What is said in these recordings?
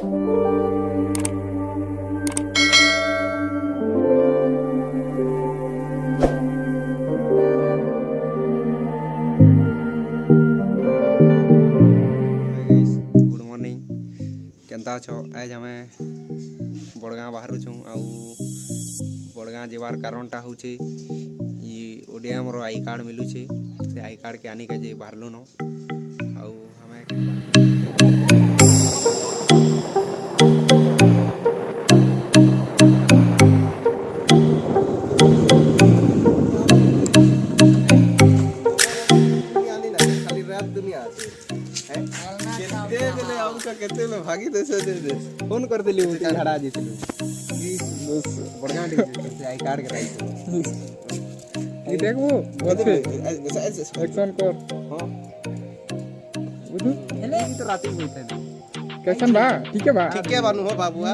good morning केनता छो आज हमें बड़गाँ बाहर छूँ आउ बड़गाँ जीवार कारणटा हूँ ओडीएम रो आई कार्ड मिलू से आई कार्ड के आनी के जे बाहरलु न आउ हमें केते में भागी देसे दे फोन कर देली उते झाड़ा जेतलु बड़गाँ से आई कार्ड के राई ये देखो बोलते एक्शन कर हां बुझू एले तो राती बोलते कैसन बा ठीक है बानू हो बाबूआ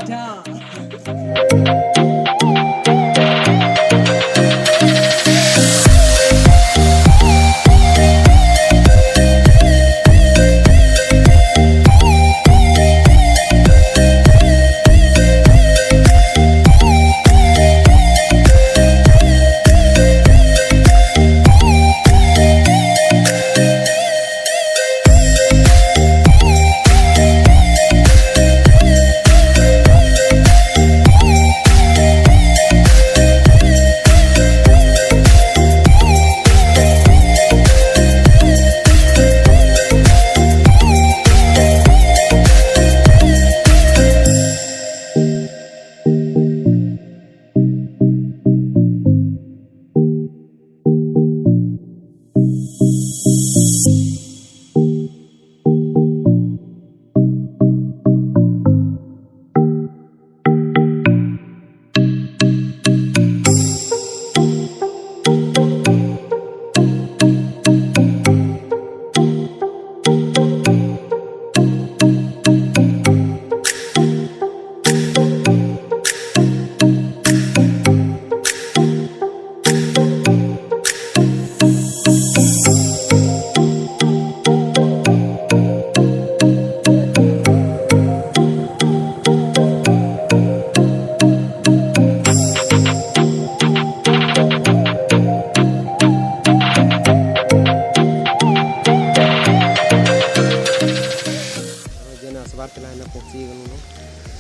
बार चला ना पहुंची गनु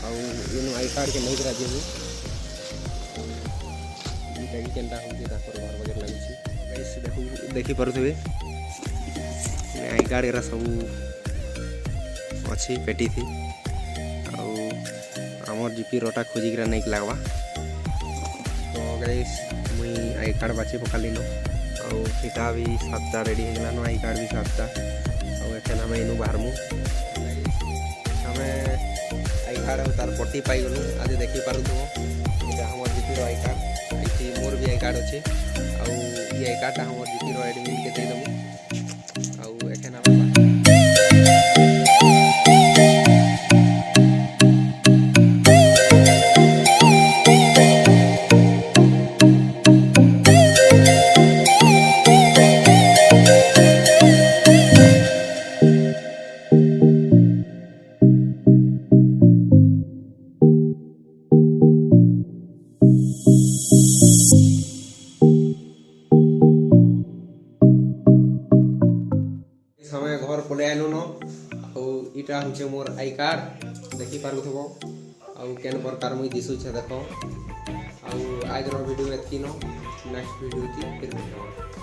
आउ एनु आई कार्ड के नहीं करा जेबू ई कहीं केनता होजे ता पर बार वगैरह लागू छी गाइस देखू देखि परथबे आई कार्ड रा सब अछि पेटी थी आउ हमर जीपी रोटा खोजी करा नहीं लागवा तो गाइस मुई आई कार्ड बाचे पकाली नो आउ फिटा भी 7टा रेडी हे गला नो आई कार्ड भी 7टा आउ एखन हम एनु बाहरमु आई कार्ड तार पट्टी पाई गलु आज देखि पारु थो एटा हमर जीपी रो आई कार्ड एठी मोर भी आई कार्ड अछि आउ ई आई कार्ड हमर जीपी रो एडमिट के दे दमु आउ एखन हम घर पले आइलु न आउ इटा होचे मोर आई कार्ड देखि पारु थबो आउ केन प्रकार मुई दिसु छे देखो आउ आज रो वीडियो एतकी न नेक्स्ट वीडियो की फिर